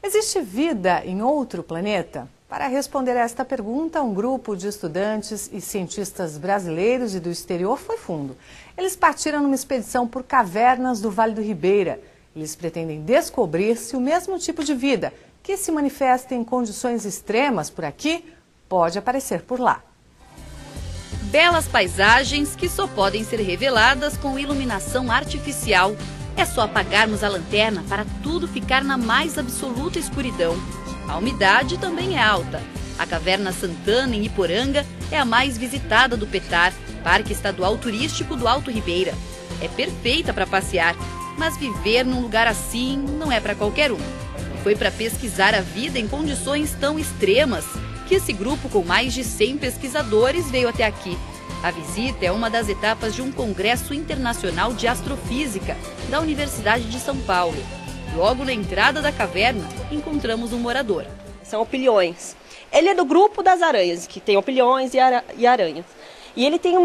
Existe vida em outro planeta? Para responder a esta pergunta, um grupo de estudantes e cientistas brasileiros e do exterior foi fundo. Eles partiram numa expedição por cavernas do Vale do Ribeira. Eles pretendem descobrir se o mesmo tipo de vida que se manifesta em condições extremas por aqui pode aparecer por lá. Belas paisagens que só podem ser reveladas com iluminação artificial. É só apagarmos a lanterna para tudo ficar na mais absoluta escuridão. A umidade também é alta. A Caverna Santana, em Iporanga, é a mais visitada do Petar, Parque Estadual Turístico do Alto Ribeira. É perfeita para passear, mas viver num lugar assim não é para qualquer um. Foi para pesquisar a vida em condições tão extremas que esse grupo com mais de 100 pesquisadores veio até aqui. A visita é uma das etapas de um congresso internacional de astrofísica da Universidade de São Paulo. Logo na entrada da caverna, encontramos um morador. São opilhões. Ele é do grupo das aranhas, que tem opilhões e aranhas. E ele tem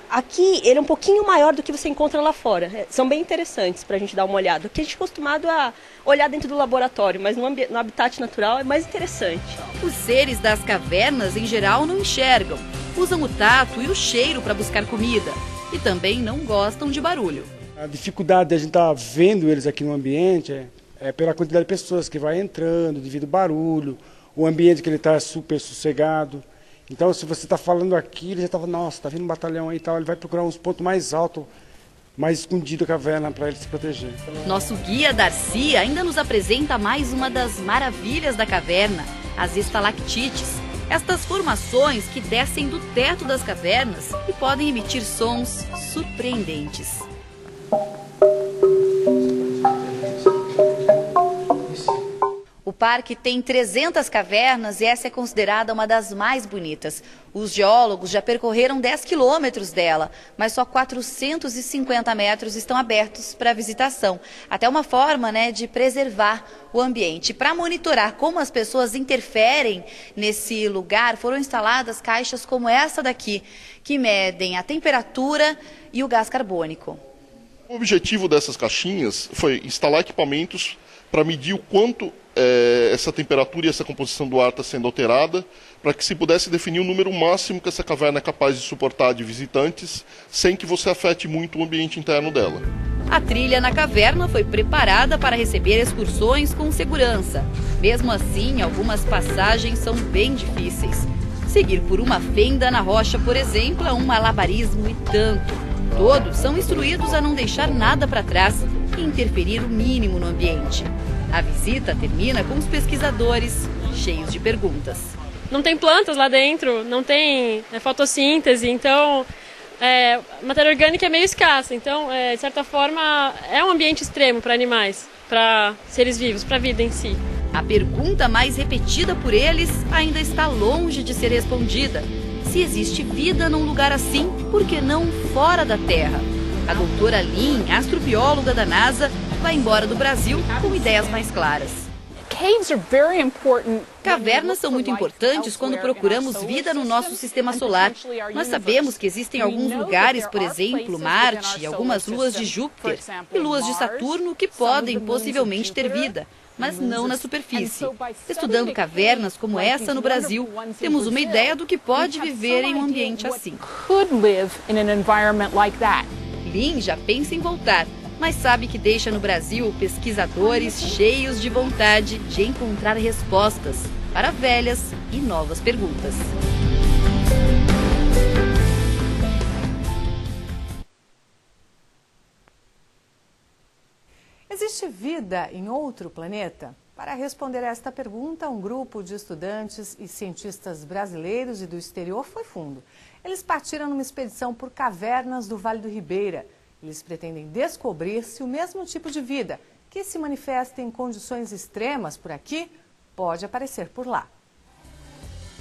aqui, ele é um pouquinho maior do que você encontra lá fora. São bem interessantes para a gente dar uma olhada. Porque a gente é acostumado a olhar dentro do laboratório, mas no habitat natural é mais interessante. Os seres das cavernas, em geral, não enxergam. Usam o tato e o cheiro para buscar comida. E também não gostam de barulho. A dificuldade de a gente estar vendo eles aqui no ambiente é pela quantidade de pessoas que vai entrando, devido ao barulho, o ambiente que ele está super sossegado. Então, se você está falando aqui, ele já está falando, nossa, está vindo um batalhão aí e tal, ele vai procurar uns pontos mais altos, mais escondidos da caverna para ele se proteger. Nosso guia Darcy ainda nos apresenta mais uma das maravilhas da caverna, as estalactites. Estas formações que descem do teto das cavernas e podem emitir sons surpreendentes. O parque tem 300 cavernas e essa é considerada uma das mais bonitas. Os geólogos já percorreram 10 quilômetros dela, mas só 450 metros estão abertos para visitação. Até uma forma, de preservar o ambiente. Para monitorar como as pessoas interferem nesse lugar, foram instaladas caixas como essa daqui, que medem a temperatura e o gás carbônico. O objetivo dessas caixinhas foi instalar equipamentos para medir o quanto essa temperatura e essa composição do ar está sendo alterada, para que se pudesse definir o número máximo que essa caverna é capaz de suportar de visitantes, sem que você afete muito o ambiente interno dela. A trilha na caverna foi preparada para receber excursões com segurança. Mesmo assim, algumas passagens são bem difíceis. Seguir por uma fenda na rocha, por exemplo, é um malabarismo e tanto. Todos são instruídos a não deixar nada para trás e interferir o mínimo no ambiente. A visita termina com os pesquisadores cheios de perguntas. Não tem plantas lá dentro, não tem fotossíntese, então a matéria orgânica é meio escassa. Então, de certa forma, é um ambiente extremo para animais, para seres vivos, para a vida em si. A pergunta mais repetida por eles ainda está longe de ser respondida. Se existe vida num lugar assim, por que não fora da Terra? A doutora Lin, astrobióloga da NASA, vai embora do Brasil com ideias mais claras. Cavernas são muito importantes quando procuramos vida no nosso sistema solar. Nós sabemos que existem alguns lugares, por exemplo, Marte e algumas luas de Júpiter e luas de Saturno que podem possivelmente ter vida, mas não na superfície. Estudando cavernas como essa no Brasil, temos uma ideia do que pode viver em um ambiente assim. Lin já pensa em voltar, mas sabe que deixa no Brasil pesquisadores cheios de vontade de encontrar respostas para velhas e novas perguntas. Existe vida em outro planeta? Para responder a esta pergunta, um grupo de estudantes e cientistas brasileiros e do exterior foi fundo. Eles partiram numa expedição por cavernas do Vale do Ribeira. Eles pretendem descobrir se o mesmo tipo de vida que se manifesta em condições extremas por aqui pode aparecer por lá.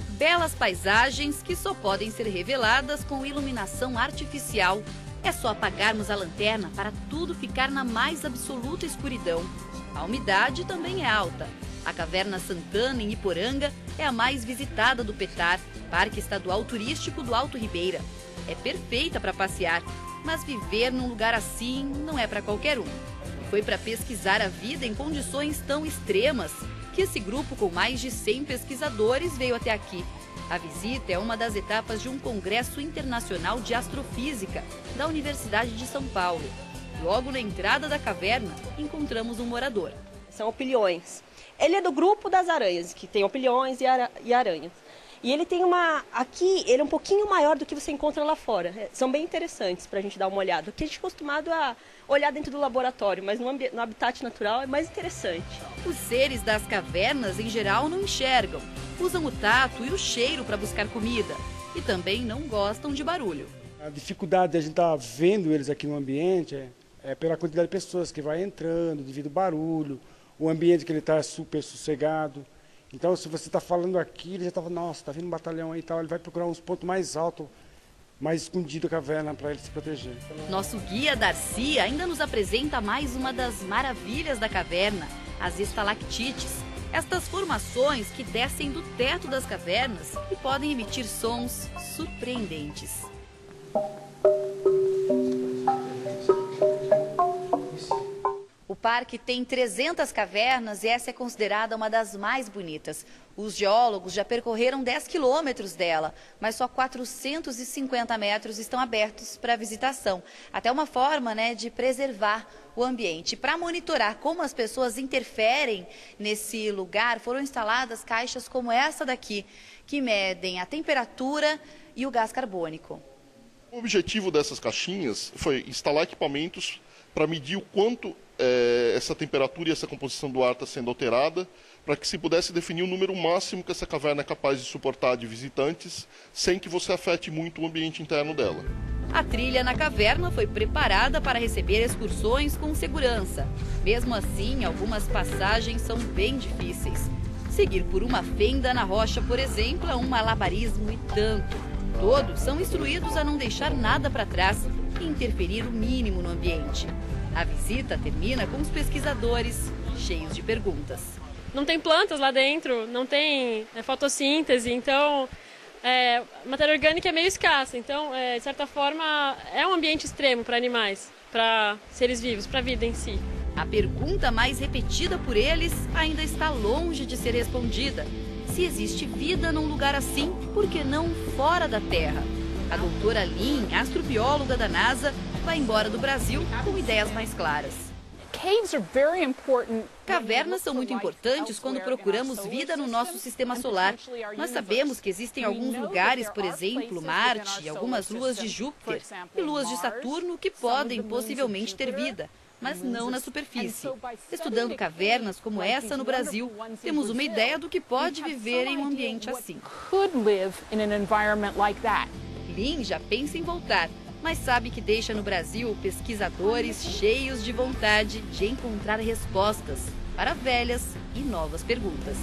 Belas paisagens que só podem ser reveladas com iluminação artificial. É só apagarmos a lanterna para tudo ficar na mais absoluta escuridão. A umidade também é alta. A Caverna Santana, em Iporanga, é a mais visitada do Petar, Parque Estadual Turístico do Alto Ribeira. É perfeita para passear, mas viver num lugar assim não é para qualquer um. Foi para pesquisar a vida em condições tão extremas que esse grupo com mais de 100 pesquisadores veio até aqui. A visita é uma das etapas de um congresso internacional de astrofísica da Universidade de São Paulo. Logo na entrada da caverna, encontramos um morador. São opilhões. Ele é do grupo das aranhas, que tem opilhões e aranhas. E ele tem aqui, ele é um pouquinho maior do que você encontra lá fora. São bem interessantes para a gente dar uma olhada. Porque a gente é acostumado a olhar dentro do laboratório, mas no habitat natural é mais interessante. Os seres das cavernas, em geral, não enxergam. Usam o tato e o cheiro para buscar comida. E também não gostam de barulho. A dificuldade de a gente estar vendo eles aqui no ambiente é pela quantidade de pessoas que vai entrando, devido ao barulho, o ambiente que ele está super sossegado. Então, se você está falando aqui, ele já estava, nossa, está vindo um batalhão aí e tal, ele vai procurar uns pontos mais altos, mais escondidos da caverna para ele se proteger. Nosso guia Darcy ainda nos apresenta mais uma das maravilhas da caverna, as estalactites. Estas formações que descem do teto das cavernas e podem emitir sons surpreendentes. O parque tem 300 cavernas e essa é considerada uma das mais bonitas. Os geólogos já percorreram 10 quilômetros dela, mas só 450 metros estão abertos para visitação. Até uma forma, de preservar o ambiente. Para monitorar como as pessoas interferem nesse lugar, foram instaladas caixas como essa daqui, que medem a temperatura e o gás carbônico. O objetivo dessas caixinhas foi instalar equipamentos para medir o quanto essa temperatura e essa composição do ar está sendo alterada, para que se pudesse definir o número máximo que essa caverna é capaz de suportar de visitantes, sem que você afete muito o ambiente interno dela. A trilha na caverna foi preparada para receber excursões com segurança. Mesmo assim, algumas passagens são bem difíceis. Seguir por uma fenda na rocha, por exemplo, é um malabarismo e tanto. Todos são instruídos a não deixar nada para trás e interferir o mínimo no ambiente. A visita termina com os pesquisadores cheios de perguntas. Não tem plantas lá dentro, não tem fotossíntese, então a matéria orgânica é meio escassa. Então, de certa forma, é um ambiente extremo para animais, para seres vivos, para a vida em si. A pergunta mais repetida por eles ainda está longe de ser respondida. Se existe vida num lugar assim, por que não fora da Terra? A doutora Lin, astrobióloga da NASA, vai embora do Brasil com ideias mais claras. Cavernas são muito importantes quando procuramos vida no nosso sistema solar. Nós sabemos que existem alguns lugares, por exemplo, Marte, algumas luas de Júpiter e luas de Saturno que podem possivelmente ter vida, mas não na superfície. Estudando cavernas como essa no Brasil, temos uma ideia do que pode viver em um ambiente assim. Lin já pensa em voltar, mas sabe que deixa no Brasil pesquisadores cheios de vontade de encontrar respostas para velhas e novas perguntas.